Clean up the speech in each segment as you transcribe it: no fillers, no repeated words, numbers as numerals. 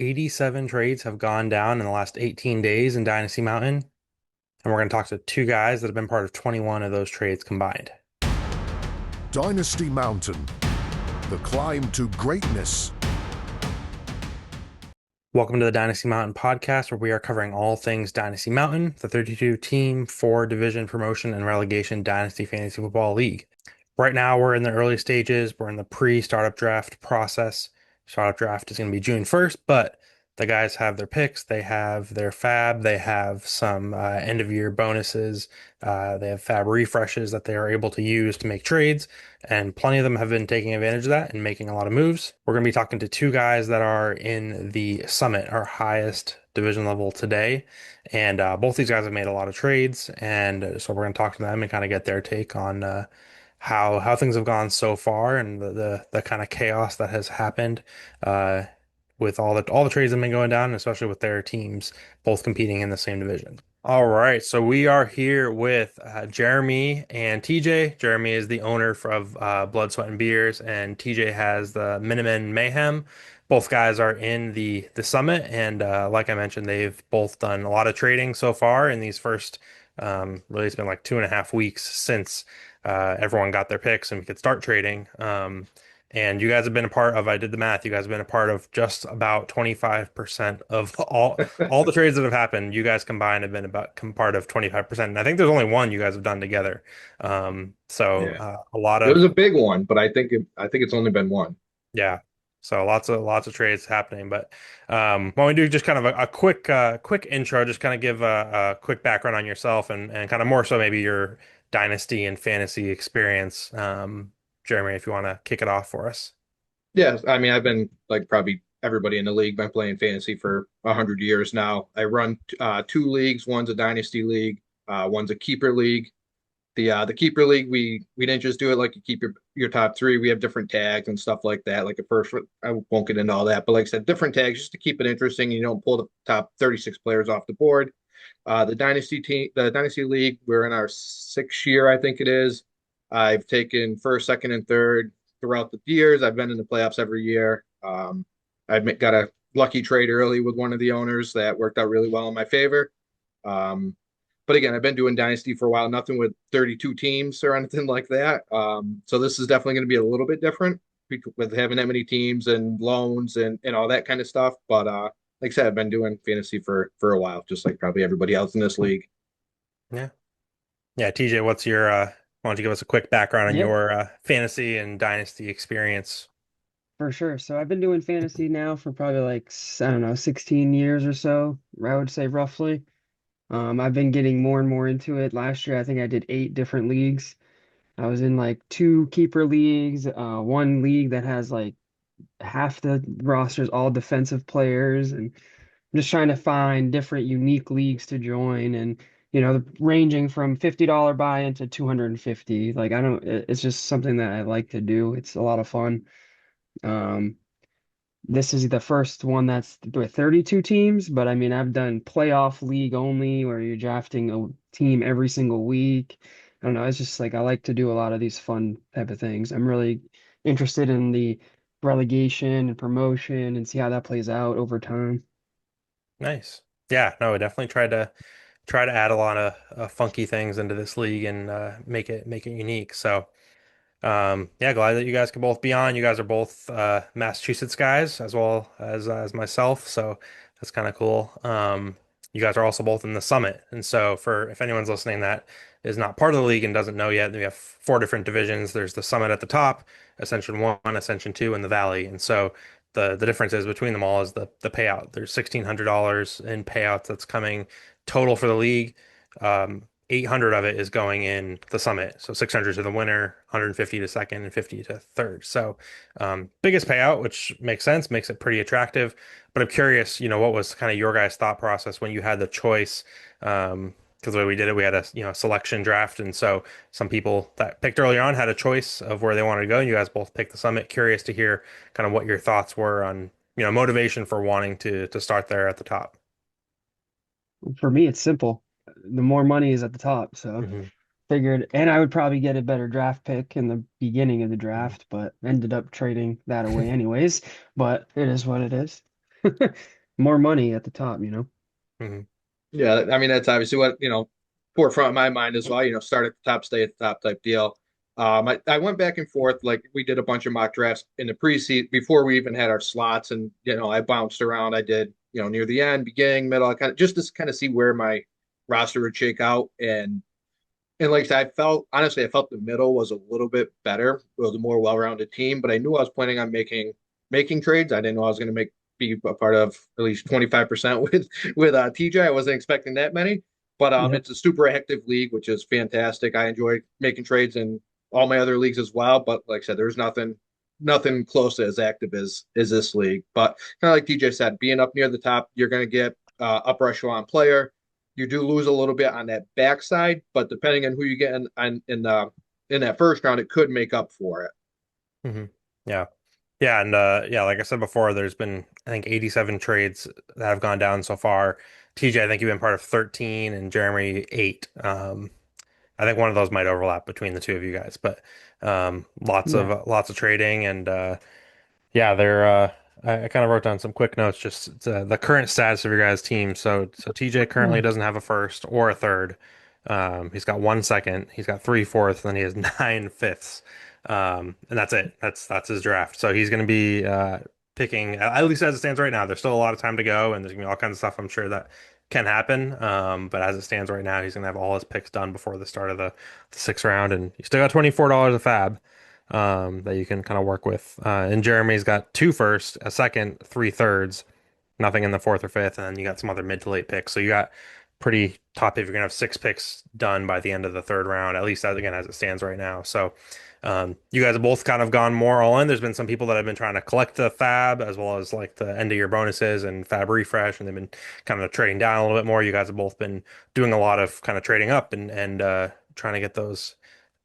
87 trades have gone down in the last 18 days in Dynasty Mountain, and we're going to talk to two guys that have been part of 21 of those trades combined. Dynasty Mountain, the climb to greatness. Welcome to the Dynasty Mountain podcast, where we are covering all things Dynasty Mountain, the 32-team, 4-division promotion and relegation Dynasty Fantasy Football League. Right now, we're in the early stages. We're in the pre-startup draft process. Startup draft is going to be June 1st, but the guys have their picks. They have their fab. They have some end-of-year bonuses. They have fab refreshes that they are able to use to make trades, and plenty of them have been taking advantage of that and making a lot of moves. We're going to be talking to two guys that are in the Summit, our highest division level today, and both these guys have made a lot of trades, and so we're going to talk to them and kind of get their take on how things have gone so far and the kind of chaos that has happened uh, with all the trades that have been going down, especially with their teams both competing in the same division. All right, so we are here with Jeremy and TJ. Jeremy is the owner of Blood, Sweat, and Beers, and TJ has the Miniman Mayhem. Both guys are in the summit, and like I mentioned, they've both done a lot of trading so far in these first. Really, it's been like 2.5 weeks since everyone got their picks and we could start trading. And you guys have been a part of, I did the math, you guys have been a part of just about 25% of all the trades that have happened. You guys combined have been about part of 25%. And I think there's only one you guys have done together. So Yeah, a lot it was of a big one, but I think it's only been one. yeah. So lots of trades happening, but why don't we do just kind of a quick intro, just kind of give a quick background on yourself and kind of more so maybe your dynasty and fantasy experience. Jeremy, if you want to kick it off for us. Yeah, I mean, I've been like probably everybody in the league been playing fantasy for 100 years now. I run two leagues. One's a dynasty league. One's a keeper league. The keeper league, we didn't just do it like you keep your top three. We have different tags and stuff like that. Like at first, I won't get into all that, but like I said, different tags just to keep it interesting. You don't pull the top 36 players off the board. The dynasty league, we're in our 6th year, I think it is. I've taken first, second, and third throughout the years. I've been in the playoffs every year. I've got a lucky trade early with one of the owners that worked out really well in my favor. Um, but again, I've been doing Dynasty for a while, nothing with 32 teams or anything like that. So this is definitely going to be a little bit different with having that many teams and loans and all that kind of stuff. But like I said, I've been doing fantasy for a while, just like probably everybody else in this league. Yeah. Yeah, TJ, what's your why don't you give us a quick background on Yep, your fantasy and dynasty experience? for sure. So I've been doing fantasy now for probably like, I don't know, 16 years or so, I would say roughly. I've been getting more and more into it. Last year, I think I did 8 different leagues. I was in like 2 keeper leagues, one league that has like half the rosters all defensive players, and I'm just trying to find different unique leagues to join and ranging from $50 buy-in to 250. Like I don't, it's just something that I like to do. It's a lot of fun. Um, this is the first one that's with 32 teams, but I mean, I've done playoff league only where you're drafting a team every single week. I don't know. It's just like I like to do a lot of these fun type of things. I'm really interested in the relegation and promotion and see how that plays out over time. Nice. Yeah, no, I definitely try to add a lot of funky things into this league and make it unique. So yeah, glad that you guys can both be on. You guys are both Massachusetts guys as well as myself, so that's kind of cool. You guys are also both in the Summit, and so for if anyone's listening that is not part of the league and doesn't know yet, we have 4 different divisions. There's the Summit at the top, Ascension 1, Ascension 2, and the Valley. And so the differences between them all is the payout. There's $1,600 in payouts that's coming total for the league. 800 of it is going in the summit. So 600 to the winner, 150 to second, and 50 to third. So biggest payout, which makes sense, makes it pretty attractive. But I'm curious, what was kind of your guys' thought process when you had the choice? Because the way we did it, we had a selection draft, and so some people that picked early on had a choice of where they wanted to go. And you guys both picked the summit. Curious to hear kind of what your thoughts were on motivation for wanting to start there at the top. For me, it's simple. The more money is at the top, so Hmm. figured, and I would probably get a better draft pick in the beginning of the draft, but ended up trading that away anyways. But it is what it is. More money at the top, you know? Mhm. Yeah, I mean that's obviously what forefront of my mind as well. Start at the top, stay at the top type deal. I went back and forth. Like we did a bunch of mock drafts in the preseason before we even had our slots, and I bounced around. I did near the end, beginning, middle, I kind of just to kind of see where my roster would shake out, and like I said, I felt the middle was a little bit better. It was a more well-rounded team, but I knew I was planning on making trades. I didn't know I was going to make be a part of at least 25% with TJ. I wasn't expecting that many, but Yep. it's a super active league, which is fantastic. I enjoy making trades in all my other leagues as well. But like I said, there's nothing close to as active as this league. But kind of like TJ said, being up near the top, you're going to get upper echelon player. You do lose a little bit on that backside, but depending on who you get in that first round, it could make up for it. Mhm. Yeah. Yeah, and yeah, like I said before, there's been I think 87 trades that have gone down so far. TJ, I think you've been part of 13 and Jeremy 8. I think one of those might overlap between the two of you guys, but Yeah. lots of trading and yeah, they're I kind of wrote down some quick notes just the current status of your guys' team. So TJ currently doesn't have a first or a third. He's got one second, he's got three fourths, and then he has nine fifths. And that's it. That's his draft. So he's going to be picking at least as it stands right now. There's still a lot of time to go, and there's gonna be all kinds of stuff I'm sure that can happen. But as it stands right now, he's gonna have all his picks done before the start of the sixth round, and you still got $24 a fab that you can kind of work with. And Jeremy's got two first, a second, three thirds, nothing in the fourth or fifth, and then you got some other mid to late picks. So you got pretty top if you're gonna have six picks done by the end of the third round, at least as again as it stands right now. So you guys have both kind of gone more all in. There's been some people that have been trying to collect the fab as well as like the end of year bonuses and fab refresh, and they've been kind of trading down a little bit more. You guys have both been doing a lot of kind of trading up and trying to get those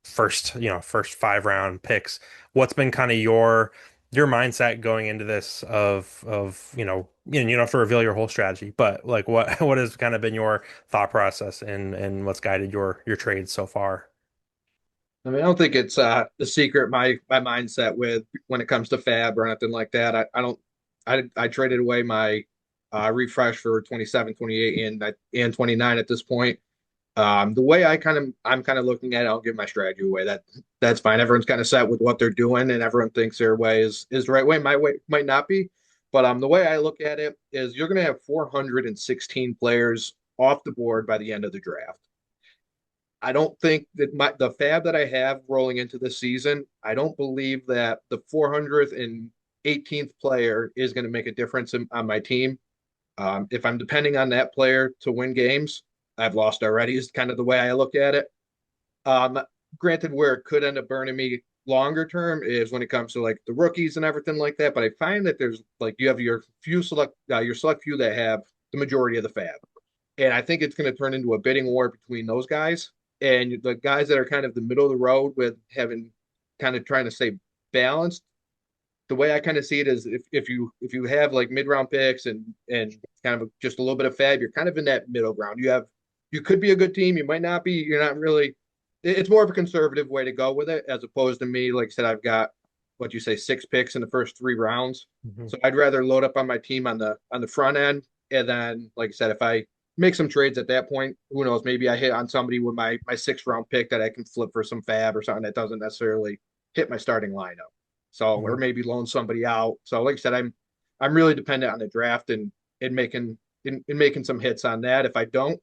first 5 round picks. What's been kind of your mindset going into this of you don't have to reveal your whole strategy, but like what has kind of been your thought process and what's guided your trades so far? I mean, I don't think it's the secret my mindset with when it comes to fab or anything like that. I don't I traded away my refresh for 27, 28, and 29 at this point. The way I'm kind of looking at it, I'll give my strategy away. That's fine. Everyone's kind of set with what they're doing, and everyone thinks their way is the right way. My way might not be, but the way I look at it is you're going to have 416 players off the board by the end of the draft. I don't think that the fab that I have rolling into this season, I don't believe that the 418th player is going to make a difference on my team. If I'm depending on that player to win games, I've lost already, is kind of the way I look at it. Um, Granted, where it could end up burning me longer term is when it comes to like the rookies and everything like that. But I find that there's like you have your select few that have the majority of the fab, and I think it's going to turn into a bidding war between those guys and the guys that are kind of the middle of the road with having kind of trying to stay balanced. The way I kind of see it is if you have like mid round picks and kind of just a little bit of fab, you're kind of in that middle ground. You could be a good team, you might not be. You're not really. It's more of a conservative way to go with it as opposed to me. Like I said, I've got what you say 6 picks in the first 3 rounds, Mhm. so I'd rather load up on my team on the front end, and then like I said, if I make some trades at that point, who knows? Maybe I hit on somebody with my 6th round pick that I can flip for some fab or something that doesn't necessarily hit my starting lineup. So, or Mhm. maybe loan somebody out. So, like I said, I'm really dependent on the draft and making some hits on that. If I don't,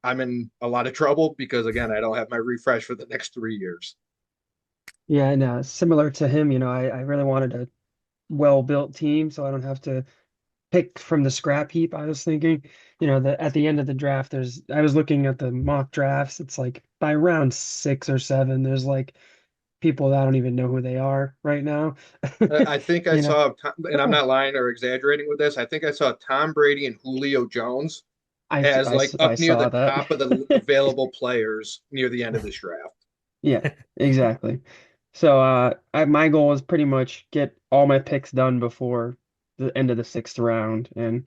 I'm in a lot of trouble because again, I don't have my refresh for the next 3 years. Yeah, and similar to him, I really wanted a well-built team so I don't have to pick from the scrap heap. I was thinking, at the end of the draft, I was looking at the mock drafts. It's like by round 6 or 7, there's like people that I don't even know who they are right now. I think I You know, saw, and I'm not lying or exaggerating with this. I think I saw Tom Brady and Julio Jones as like I up near the saw that. top of the available players near the end of this draft. Yeah, exactly. So my goal is pretty much get all my picks done before the end of the 6th round, and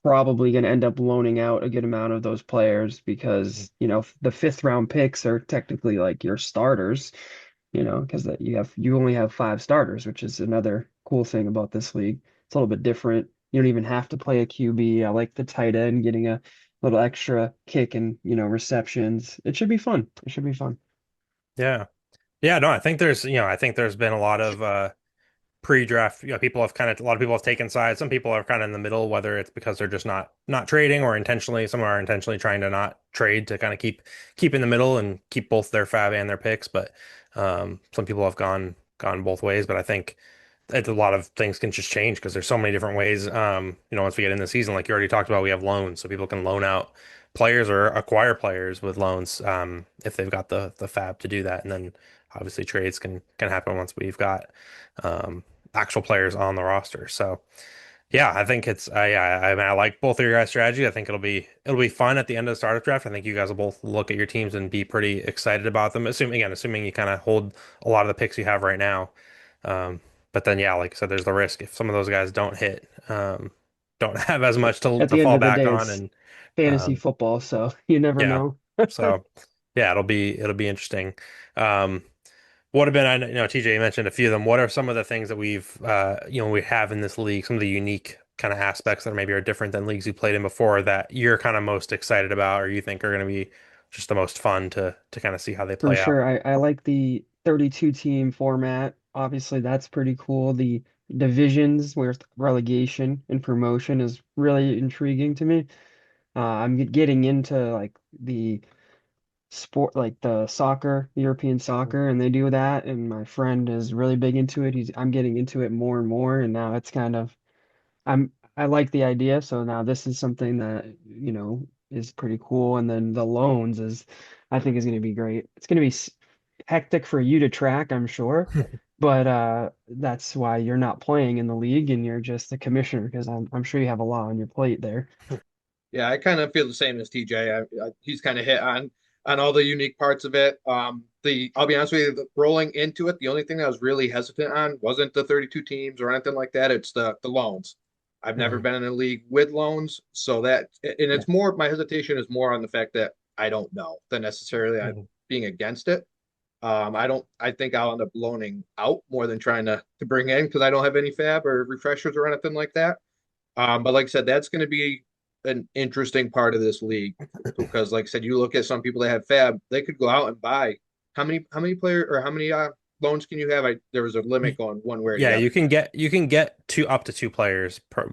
probably going to end up loaning out a good amount of those players because, the 5th round picks are technically like your starters, because you only have 5 starters, which is another cool thing about this league. It's a little bit different. You don't even have to play a QB. I like the tight end getting a little extra kick and, receptions. It should be fun. It should be fun. Yeah. Yeah, no, I think I think there's been a lot of pre-draft, people have kind of a lot of people have taken sides. Some people are kind of in the middle, whether it's because they're just not trading or intentionally, some are intentionally trying to not trade to kind of keep in the middle and keep both their fab and their picks. But some people have gone both ways. But I think a lot of things can just change because there's so many different ways. Once we get in the season, like you already talked about, we have loans, so people can loan out players or acquire players with loans if they've got the fab to do that, and then obviously trades can happen once we've got um, actual players on the roster. So yeah, I think I mean I like both of your guys' strategy. I think it'll be fun at the end of the startup draft. I think you guys will both look at your teams and be pretty excited about them. Assuming you kind of hold a lot of the picks you have right now. Um, but then yeah, like I said, there's the risk if some of those guys don't hit, don't have as much At to the end fall of the back day, on, it's and fantasy um, football, so you never yeah, know. so yeah, it'll be interesting. Um, what have been, TJ, you mentioned a few of them. What are some of the things that we have in this league, some of the unique kind of aspects that maybe are different than leagues you played in before that you're kind of most excited about or you think are going to be just the most fun to kind of see how they For play out? sure. I like the 32 team format. Obviously, that's pretty cool. The divisions where relegation and promotion is really intriguing to me. I'm getting into like the sport, like the soccer, European soccer, and they do that. And my friend is really big into it. I'm getting into it more and more, and now it's kind of I like the idea. So now this is something that, is pretty cool. And then the loans is I think is going to be great. It's going to be hectic for you to track, I'm sure. But that's why you're not playing in the league and you're just the commissioner because I'm sure you have a lot on your plate there. Yeah, I kind of feel the same as TJ. He's kind of hit on all the unique parts of it. The I'll be honest with you, rolling into it, the only thing I was really hesitant on wasn't the 32 teams or anything like that. It's the loans. I've never Mhm, been in a league with loans, so Yeah. it's more my hesitation is more on the fact that I don't know than necessarily I mhm, being against it. I think I'll end up loaning out more than trying to bring in because I don't have any fab or refreshers or anything like that. But like I said, that's going to be an interesting part of this league because, like I said, you look at some people that have fab, they could go out and buy how many player or how many loans can you have? There was a limit Y- going one way or the Yeah, other. you can get up to two players per,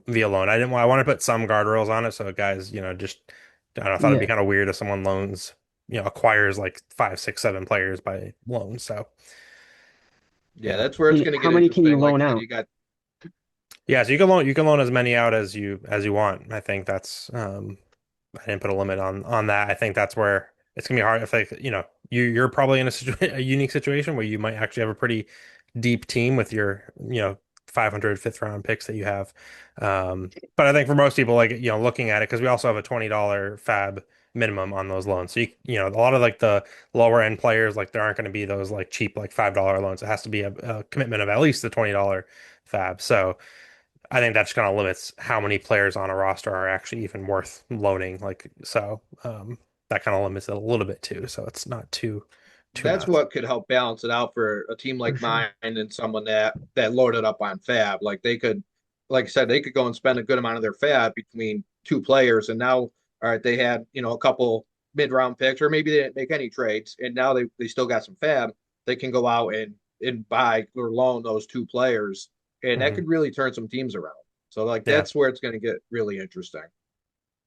via loan. I want to put some guardrails on it so guys, just I don't know, I thought it'd be Yeah. kind of weird if someone loans, acquires like five, six, seven players by loan. So Yeah, yeah. that's where it's going to How get many can you interesting. Like loan I said, out? you got Yeah, so you can loan as many out as you want. I think that's I didn't put a limit on that. I think that's where it's gonna be hard if like you're probably in a unique situation where you might actually have a pretty deep team with your 500 fifth round picks that you have. But I think for most people like looking at it because we also have a $20 fab minimum on those loans. So a lot of like the lower end players like there aren't going to be those like cheap like $5 loans. It has to be a commitment of at least the $20 fab. So I think that just kind of limits how many players on a roster are actually even worth loaning. Like so, that kind of limits it a little bit too. So it's not too that's nuts. what could help balance it out for a team For like sure. mine and someone that loaded up on fab. Like they could, like I said, they could go and spend a good amount of their fab between two players, and now, all right, they had a couple mid-round picks, or maybe they didn't make any trades, and now they still got some fab. They can go out and buy or loan those two players, and that Hmm. could really turn some teams around. So like Yeah. that's where it's going to get really interesting.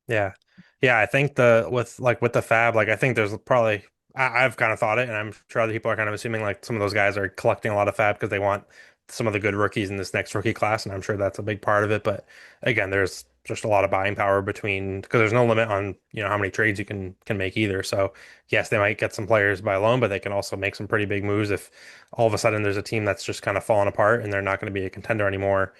Yeah. Yeah, I think with the fab, like I think there's probably I've kind of thought it, and I'm sure other people are kind of assuming like some of those guys are collecting a lot of fab because they want some of the good rookies in this next rookie class, and I'm sure that's a big part of it. But again, there's just a lot of buying power between because there's no limit on how many trades you can make either. So yes, they might get some players by loan, but they can also make some pretty big moves if all of a sudden there's a team that's just kind of falling apart and they're not going to be a contender anymore.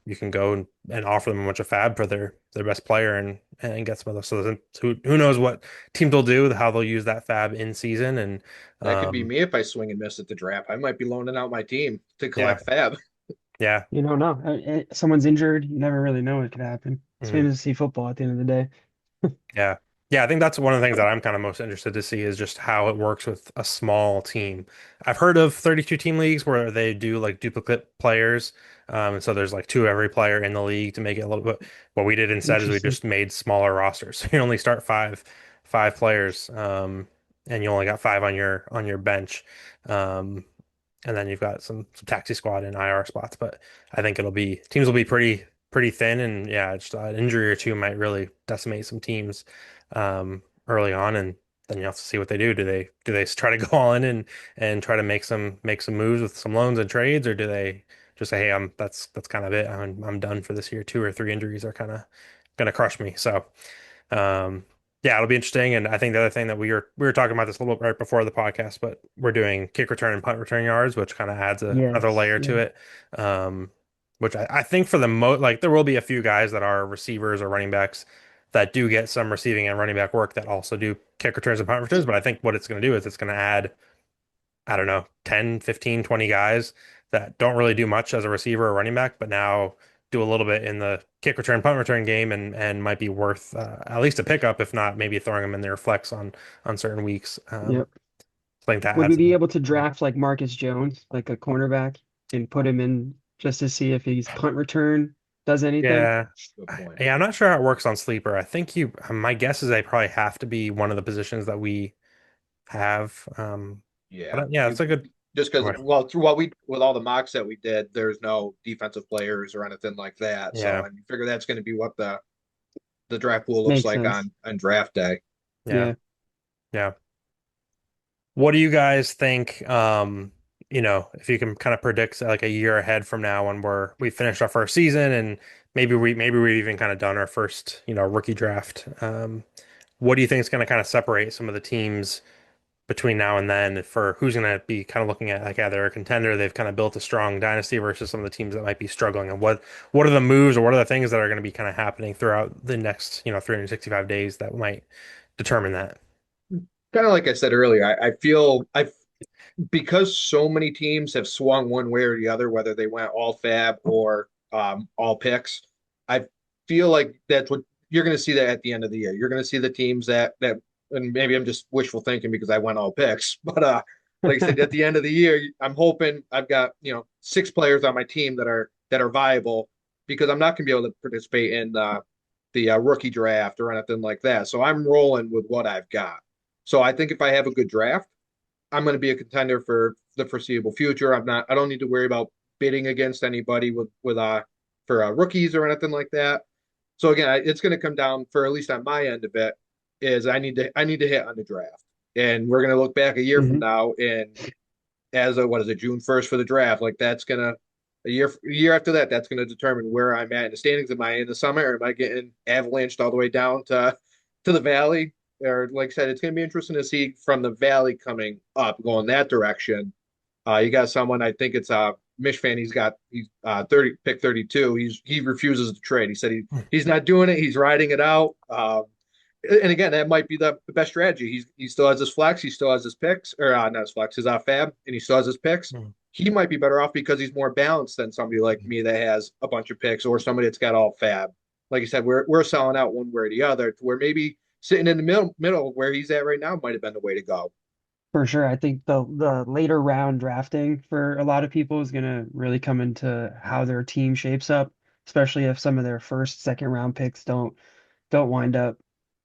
You can go and offer them a bunch of fab for their best player and get some of those. So then who knows what teams will do, how they'll use that fab in season, and That could be um, me if I swing and miss at the draft. I might be loaning out my team to yeah, collect fab. yeah, You don't know. Someone's injured. You never really know what could happen. It's mhm, fantasy football at the end of the day. yeah. Yeah, I think that's one of the things that I'm kind of most interested to see is just how it works with a small team. I've heard of 32 team leagues where they do like duplicate players. And so there's like two every player in the league to make it a little bit. What we did instead is we Interesting. just made smaller rosters. So you only start five players, and you only got five on your bench. Um, and then you've got some taxi squad and IR spots. But I think it'll be teams will be pretty thin, and yeah, just an injury or two might really decimate some teams early on, and then you have to see what they do. Do they try to go all in and try to make some moves with some loans and trades, or do they just say, hey, that's kind of it. I'm done for this year. Two or three injuries are kind of gonna crush me. So. Um, yeah, it'll be interesting. And I think the other thing that we were talking about this a little bit right before the podcast, but we're doing kick return and punt return yards, which kind of adds another Yes. layer to Yeah. it. Um, which I think for the most, like there will be a few guys that are receivers or running backs that do get some receiving and running back work that also do kick returns and punt returns. But I think what it's going to do is it's going to add, I don't know, 10, 15, 20 guys that don't really do much as a receiver or running back, but now do a little bit in the kick return, punt return game and might be worth at least a pickup, if not maybe throwing them in their flex on certain weeks. Yep. I think that Would we adds. be able to draft like Marcus Jones, like a cornerback, and put him in just to see if he's punt return does anything? Yeah. Good point. Yeah, I'm not sure how it works on Sleeper. I think my guess is they probably have to be one of the positions that we have. Yeah, Yeah, it's a good just because question. well through what we with all the mocks that we did, there's no defensive players or anything like that. So Yeah, I figure that's going to be what the draft pool looks Makes like sense. on draft day. yeah, Yeah. yeah. What do you guys think? If you can kind of predict like a year ahead from now when we finished our first season and maybe we've even kind of done our first, rookie draft. What do you think is going to kind of separate some of the teams between now and then for who's going to be kind of looking at like either a contender, they've kind of built a strong dynasty versus some of the teams that might be struggling, and what are the moves or what are the things that are going to be kind of happening throughout the next, 365 days that might determine that? Kind of like I said earlier, I feel I because so many teams have swung one way or the other, whether they went all fab or all picks. I feel like that's what you're going to see that at the end of the year. You're going to see the teams and maybe I'm just wishful thinking because I went all picks, but like I said, at the end of the year, I'm hoping I've got six players on my team that are viable because I'm not going to be able to participate in the rookie draft or anything like that. So I'm rolling with what I've got. So I think if I have a good draft, I'm going to be a contender for the foreseeable future. I don't need to worry about bidding against anybody with for rookies or anything like that. So again, it's going to come down for at least on my end of it is I need to hit on the draft, and we're going to look back a year from Hmm. now and as of what is it June 1st for the draft, like that's gonna a year after that, that's gonna determine where I'm at in the standings. Am I in the summit or am I getting avalanched all the way down to the valley? Or like I said, it's gonna be interesting to see from the valley coming up, going that direction. You got someone I think it's Mish fan. He's 30 pick 32. He refuses to trade. He said he's not doing it. He's riding it out. And again, that might be the best strategy. He still has his flex, he still has his picks, or not his flex, his fab, and he still has his picks. Hmm. He might be better off because he's more balanced than somebody like me that has a bunch of picks or somebody that's got all fab. Like you said, we're selling out one way or the other, to where maybe sitting in the middle where he's at right now might have been the way to go. For sure. I think the later round drafting for a lot of people is gonna really come into how their team shapes up, especially if some of their first, second round picks don't wind up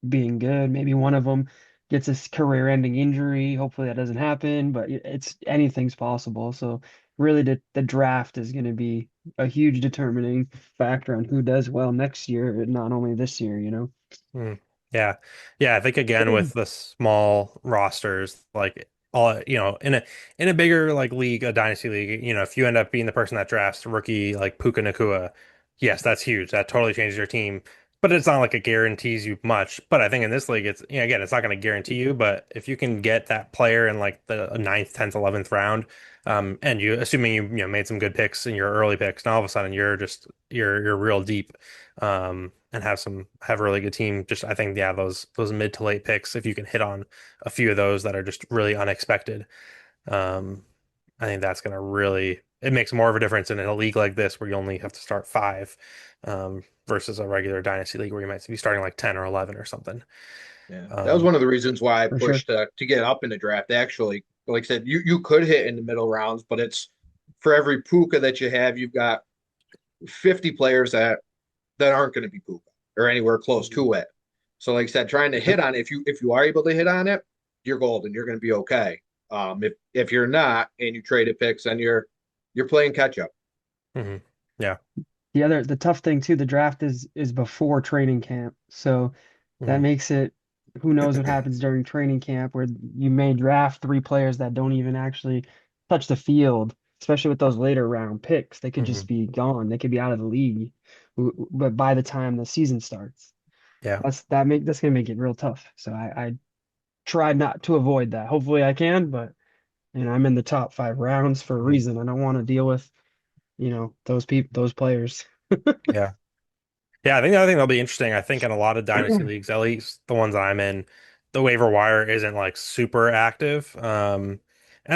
being good. Maybe one of them gets a career-ending injury. Hopefully that doesn't happen, but it's anything's possible. So really the draft is going to be a huge determining factor on who does well next year, and not only this year, you know. Mm. Yeah. Yeah, I think again with the small rosters, like all in a bigger like league, a dynasty league, if you end up being the person that drafts rookie like Puka Nakua, yes, that's huge. That totally changes your team. But it's not like it guarantees you much. But I think in this league, it's again, it's not going to guarantee you. But if you can get that player in like the ninth, 10th, 11th round, and you assuming you made some good picks in your early picks, now all of a sudden you're real deep and have a really good team. Just I think yeah, those mid to late picks, if you can hit on a few of those that are just really unexpected, um, I think that's gonna really it makes more of a difference in a league like this where you only have to start five, versus a regular dynasty league where you might be starting like 10 or 11 or something. Yeah, that was Um, one of the reasons why I For sure. pushed to get up in the draft. Actually, like I said, you could hit in the middle rounds, but it's for every puka that you have, you've got 50 players that aren't going to be puka or anywhere close to it. So, like I said, trying to hit on it, if you are able to hit on it, you're golden. You're going to be okay. If you're not and you traded picks, then you're playing catch up. mhm. Yeah. The tough thing too, the draft is before training camp. So that Mhm. makes it, who knows what happens during training camp where you may draft three players that don't even actually touch the field, especially with those later round picks. They could just Mhm. be gone. They could be out of the league, but by the time the season starts. Yeah. That's gonna make it real tough. So I try not to avoid that. Hopefully I can, but I'm in the top 5 rounds for a Mhm. reason. I don't want to deal with, those players. Yeah. Yeah, I think the other thing that'll be interesting, I think in a lot of dynasty leagues, at least the ones that I'm in, the waiver wire isn't like super active. And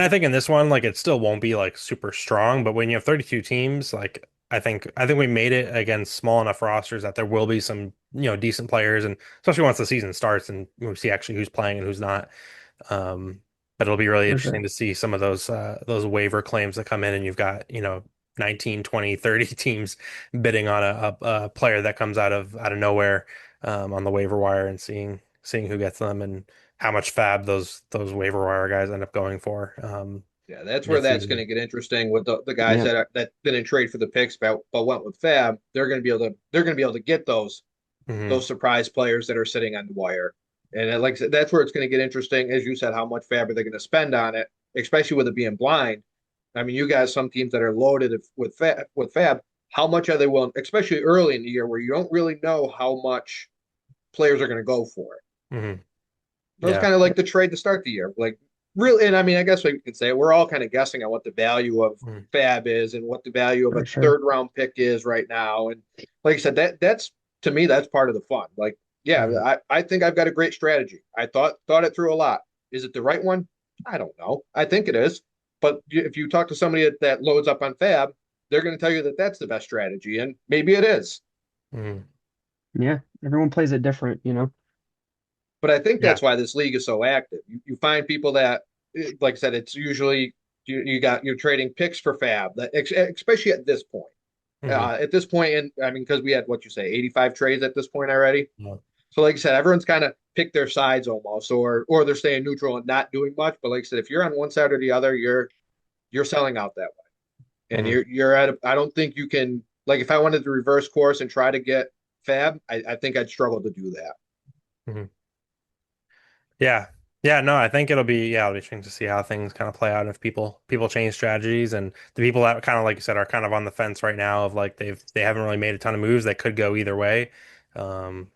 I think in this one, like it still won't be like super strong, but when you have 32 teams, like I think we made it against small enough rosters that there will be some, decent players, and especially once the season starts and we see actually who's playing and who's not. Um, but it'll be really For interesting sure. to see some of those waiver claims that come in, and you've got, 19, 20, 30 teams bidding on a player that comes out of nowhere, on the waiver wire, and seeing who gets them and how much fab those waiver wire guys end up going for, Yeah, that's where that's going mid-season. to get interesting with the guys Yeah, that didn't trade for the picks but went with Fab. They're going to be able to get Hmm. those surprise players that are sitting on the wire. And like I said, that's where it's going to get interesting, as you said, how much Fab are they going to spend on it, especially with it being blind. I mean, you guys, some teams that are loaded with Fab, how much are they willing, especially early in the year where you don't really know how much players are going to go for it. Hmm. So it's Yeah. kind of like the trade to start the year. Like really, and I mean, I guess we could say it, we're all kind of guessing on what the value of Mhm. Fab is and what the value of for a sure. third round pick is right now. And like I said, that's to me, that's part of the fun. Like, yeah, Mhm. I think I've got a great strategy. I thought it through a lot. Is it the right one? I don't know. I think it is. But if you talk to somebody that loads up on Fab, they're going to tell you that that's the best strategy, and maybe it is. Mhm. Yeah, everyone plays it different. But I think Yeah. that's why this league is so active. You find people that, like I said, it's usually you're trading picks for Fab, that especially at this point. Hmm. At this point, and I mean, because we had what you say, 85 trades at this point already. Yeah. So, like I said, everyone's kind of picked their sides almost, or they're staying neutral and not doing much. But like I said, if you're on one side or the other, you're selling out that way, and Hmm. you're at. I don't think you can, like if I wanted to reverse course and try to get Fab, I think I'd struggle to do that. Hmm. Yeah. Yeah, no, I think it'll be interesting to see how things kind of play out if people change strategies, and the people that kind of, like you said, are kind of on the fence right now of like they haven't really made a ton of moves that could go either way. Um,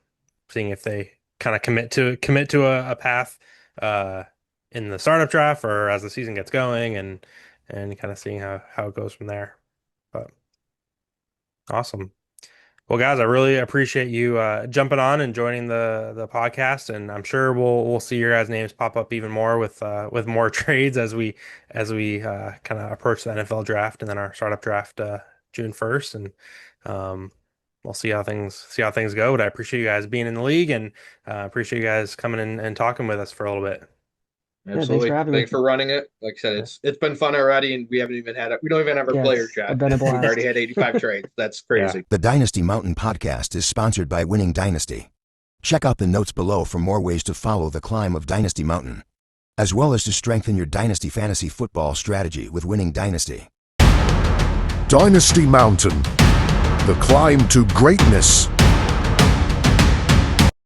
Seeing if they kind of commit to a path, uh, in the startup draft or as the season gets going, and kind of seeing how it goes from there. But awesome. Well, guys, I really appreciate you jumping on and joining the podcast, and I'm sure we'll see your guys' names pop up even more with more trades as we kind of approach the NFL draft and then our startup draft, June 1st, and um, we'll see how things go. But I appreciate you guys being in the league, and appreciate you guys coming in and talking with us for a little bit. Yeah, thanks for Absolutely. having me. Thanks for running it. Like I said, it's been fun already, and we haven't even had it. We don't even have our Yeah, players it's yet. been a We've already blast. had 85 trades. That's Yeah. crazy. The Dynasty Mountain podcast is sponsored by Winning Dynasty. Check out the notes below for more ways to follow the climb of Dynasty Mountain, as well as to strengthen your Dynasty fantasy football strategy with Winning Dynasty. Dynasty Mountain, the climb to greatness.